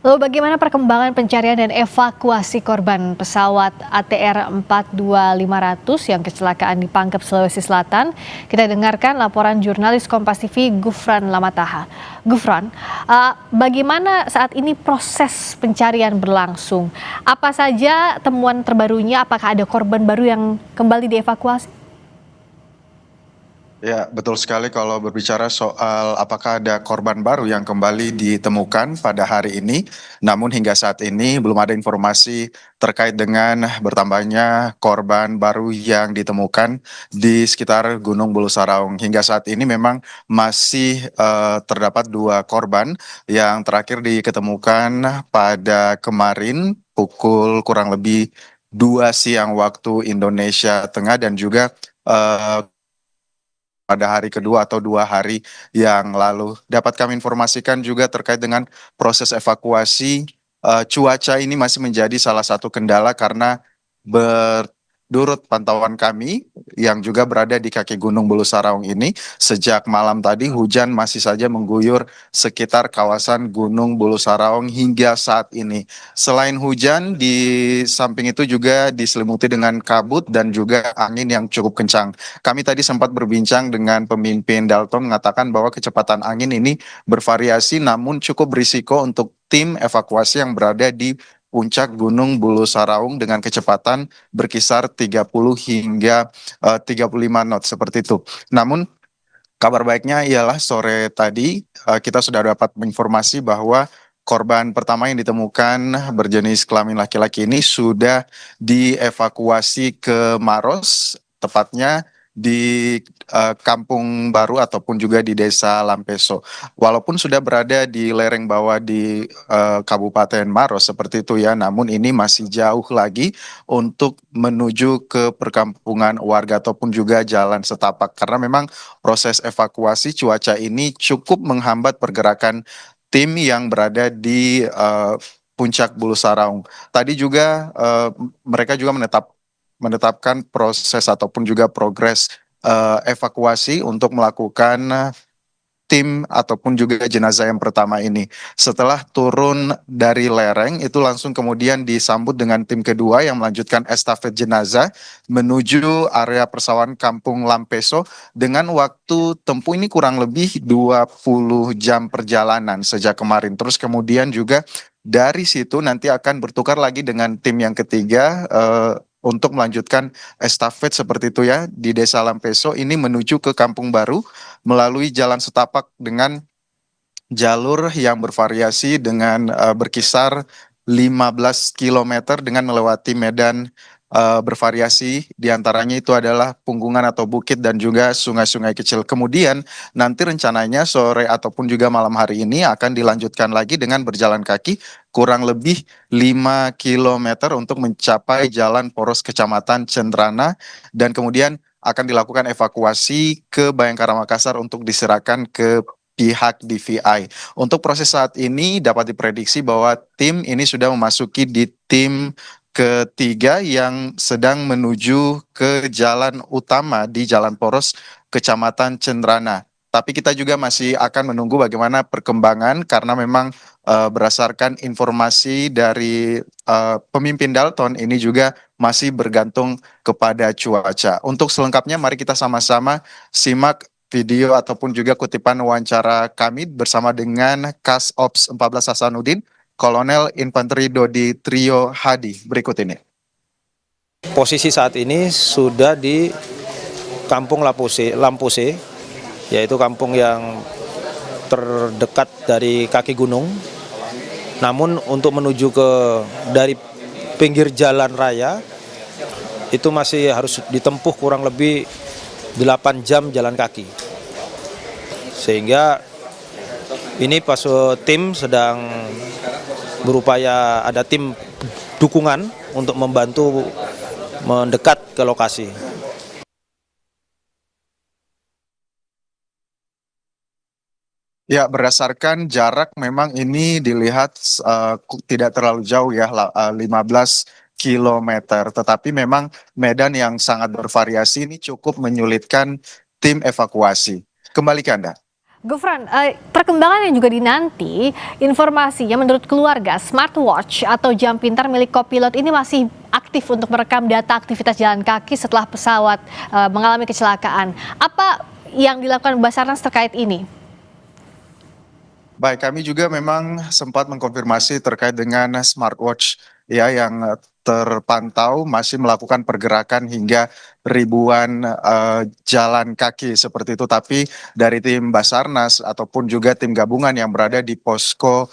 Lalu bagaimana perkembangan pencarian dan evakuasi korban pesawat ATR 42500 yang kecelakaan di Pangkep, Sulawesi Selatan? Kita dengarkan laporan jurnalis Kompas TV Gufran Lamataha. Gufran, bagaimana saat ini proses pencarian berlangsung? Apa saja temuan terbarunya? Apakah ada korban baru yang kembali dievakuasi? Ya, betul sekali kalau berbicara soal apakah ada korban baru yang kembali ditemukan pada hari ini. Namun hingga saat ini belum ada informasi terkait dengan bertambahnya korban baru yang ditemukan di sekitar Gunung Bulu Saraung. Hingga saat ini memang masih terdapat dua korban yang terakhir diketemukan pada kemarin pukul kurang lebih 2 siang waktu Indonesia Tengah dan juga pada hari kedua atau 2 hari yang lalu. Dapat kami informasikan juga terkait dengan proses evakuasi, cuaca ini masih menjadi salah satu kendala karena menurut pantauan kami yang juga berada di kaki Gunung Bulu Saraung ini, sejak malam tadi hujan masih saja mengguyur sekitar kawasan Gunung Bulu Saraung hingga saat ini. Selain hujan, di samping itu juga diselimuti dengan kabut dan juga angin yang cukup kencang. Kami tadi sempat berbincang dengan pemimpin Dalton mengatakan bahwa kecepatan angin ini bervariasi namun cukup berisiko untuk tim evakuasi yang berada di puncak Gunung Bulu Saraung dengan kecepatan berkisar 30 hingga 35 knot seperti itu. Namun kabar baiknya ialah sore tadi kita sudah dapat informasi bahwa korban pertama yang ditemukan berjenis kelamin laki-laki ini sudah dievakuasi ke Maros, tepatnya di Kampung Baru ataupun juga di Desa Lampeso. Walaupun sudah berada di lereng bawah di Kabupaten Maros seperti itu ya, namun ini masih jauh lagi untuk menuju ke perkampungan warga ataupun juga jalan setapak karena memang proses evakuasi cuaca ini cukup menghambat pergerakan tim yang berada di puncak Bulu Saraung. Tadi juga mereka juga menetapkan proses ataupun juga progres evakuasi untuk melakukan tim ataupun juga jenazah yang pertama ini. Setelah turun dari lereng, itu langsung kemudian disambut dengan tim kedua yang melanjutkan estafet jenazah menuju area persawahan Kampung Lampeso dengan waktu tempuh ini kurang lebih 20 jam perjalanan sejak kemarin. Terus kemudian juga dari situ nanti akan bertukar lagi dengan tim yang ketiga untuk melanjutkan estafet seperti itu ya di Desa Lampeso ini menuju ke Kampung Baru melalui jalan setapak dengan jalur yang bervariasi dengan berkisar 15 kilometer dengan melewati medan bervariasi diantaranya itu adalah punggungan atau bukit dan juga sungai-sungai kecil. Kemudian nanti rencananya sore ataupun juga malam hari ini akan dilanjutkan lagi dengan berjalan kaki kurang lebih 5 kilometer untuk mencapai Jalan Poros Kecamatan Cendrana dan kemudian akan dilakukan evakuasi ke Bayangkara Makassar untuk diserahkan ke pihak DVI. Untuk proses saat ini dapat diprediksi bahwa tim ini sudah memasuki di tim ketiga yang sedang menuju ke jalan utama di Jalan Poros Kecamatan Cendrana. Tapi kita juga masih akan menunggu bagaimana perkembangan karena memang berdasarkan informasi dari pemimpin Dalton ini juga masih bergantung kepada cuaca. Untuk selengkapnya mari kita sama-sama simak video ataupun juga kutipan wawancara kami bersama dengan Kas Ops 14 Hasanuddin, Kolonel Infanteri Dodi Trio Hadi. Berikut ini. Posisi saat ini sudah di Kampung Lampuse, yaitu kampung yang terdekat dari kaki gunung. Namun untuk menuju dari pinggir jalan raya itu masih harus ditempuh kurang lebih 8 jam jalan kaki. Sehingga ini pas tim sedang berupaya, ada tim dukungan untuk membantu mendekat ke lokasi. Ya, berdasarkan jarak memang ini dilihat tidak terlalu jauh ya, 15 kilometer. Tetapi memang medan yang sangat bervariasi ini cukup menyulitkan tim evakuasi. Kembali ke Anda. Gufran, perkembangan yang juga dinanti, informasinya menurut keluarga, smartwatch atau jam pintar milik kopilot ini masih aktif untuk merekam data aktivitas jalan kaki setelah pesawat mengalami kecelakaan. Apa yang dilakukan Basarnas terkait ini? Baik, kami juga memang sempat mengkonfirmasi terkait dengan smartwatch ya yang terpantau masih melakukan pergerakan hingga ribuan jalan kaki seperti itu. Tapi dari tim Basarnas ataupun juga tim gabungan yang berada di posko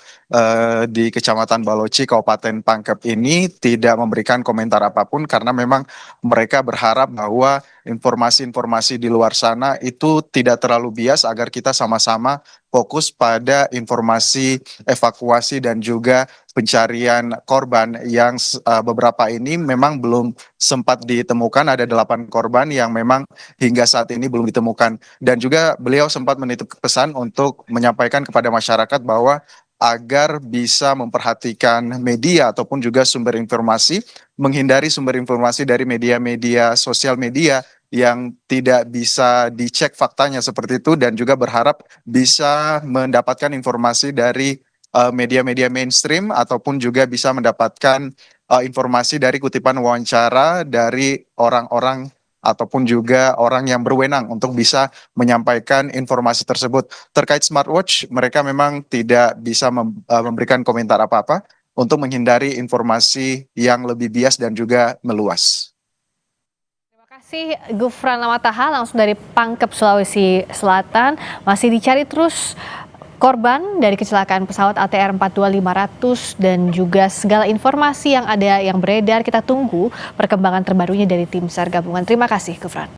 di Kecamatan Baloci, Kabupaten Pangkep ini tidak memberikan komentar apapun karena memang mereka berharap bahwa informasi-informasi di luar sana itu tidak terlalu bias agar kita sama-sama fokus pada informasi evakuasi dan juga pencarian korban yang beberapa ini memang belum sempat ditemukan. Ada 8 korban yang memang hingga saat ini belum ditemukan. Dan juga beliau sempat menitip pesan untuk menyampaikan kepada masyarakat bahwa agar bisa memperhatikan media ataupun juga sumber informasi, menghindari sumber informasi dari media-media sosial media yang tidak bisa dicek faktanya seperti itu, dan juga berharap bisa mendapatkan informasi dari media-media mainstream ataupun juga bisa mendapatkan informasi dari kutipan wawancara dari orang-orang ataupun juga orang yang berwenang untuk bisa menyampaikan informasi tersebut. Terkait smartwatch, mereka memang tidak bisa memberikan komentar apa-apa untuk menghindari informasi yang lebih bias dan juga meluas. Terima kasih Gufran Lamataha langsung dari Pangkep, Sulawesi Selatan. Masih dicari terus korban dari kecelakaan pesawat ATR 42500 dan juga segala informasi yang ada yang beredar. Kita tunggu perkembangan terbarunya dari tim SAR gabungan. Terima kasih Gufran.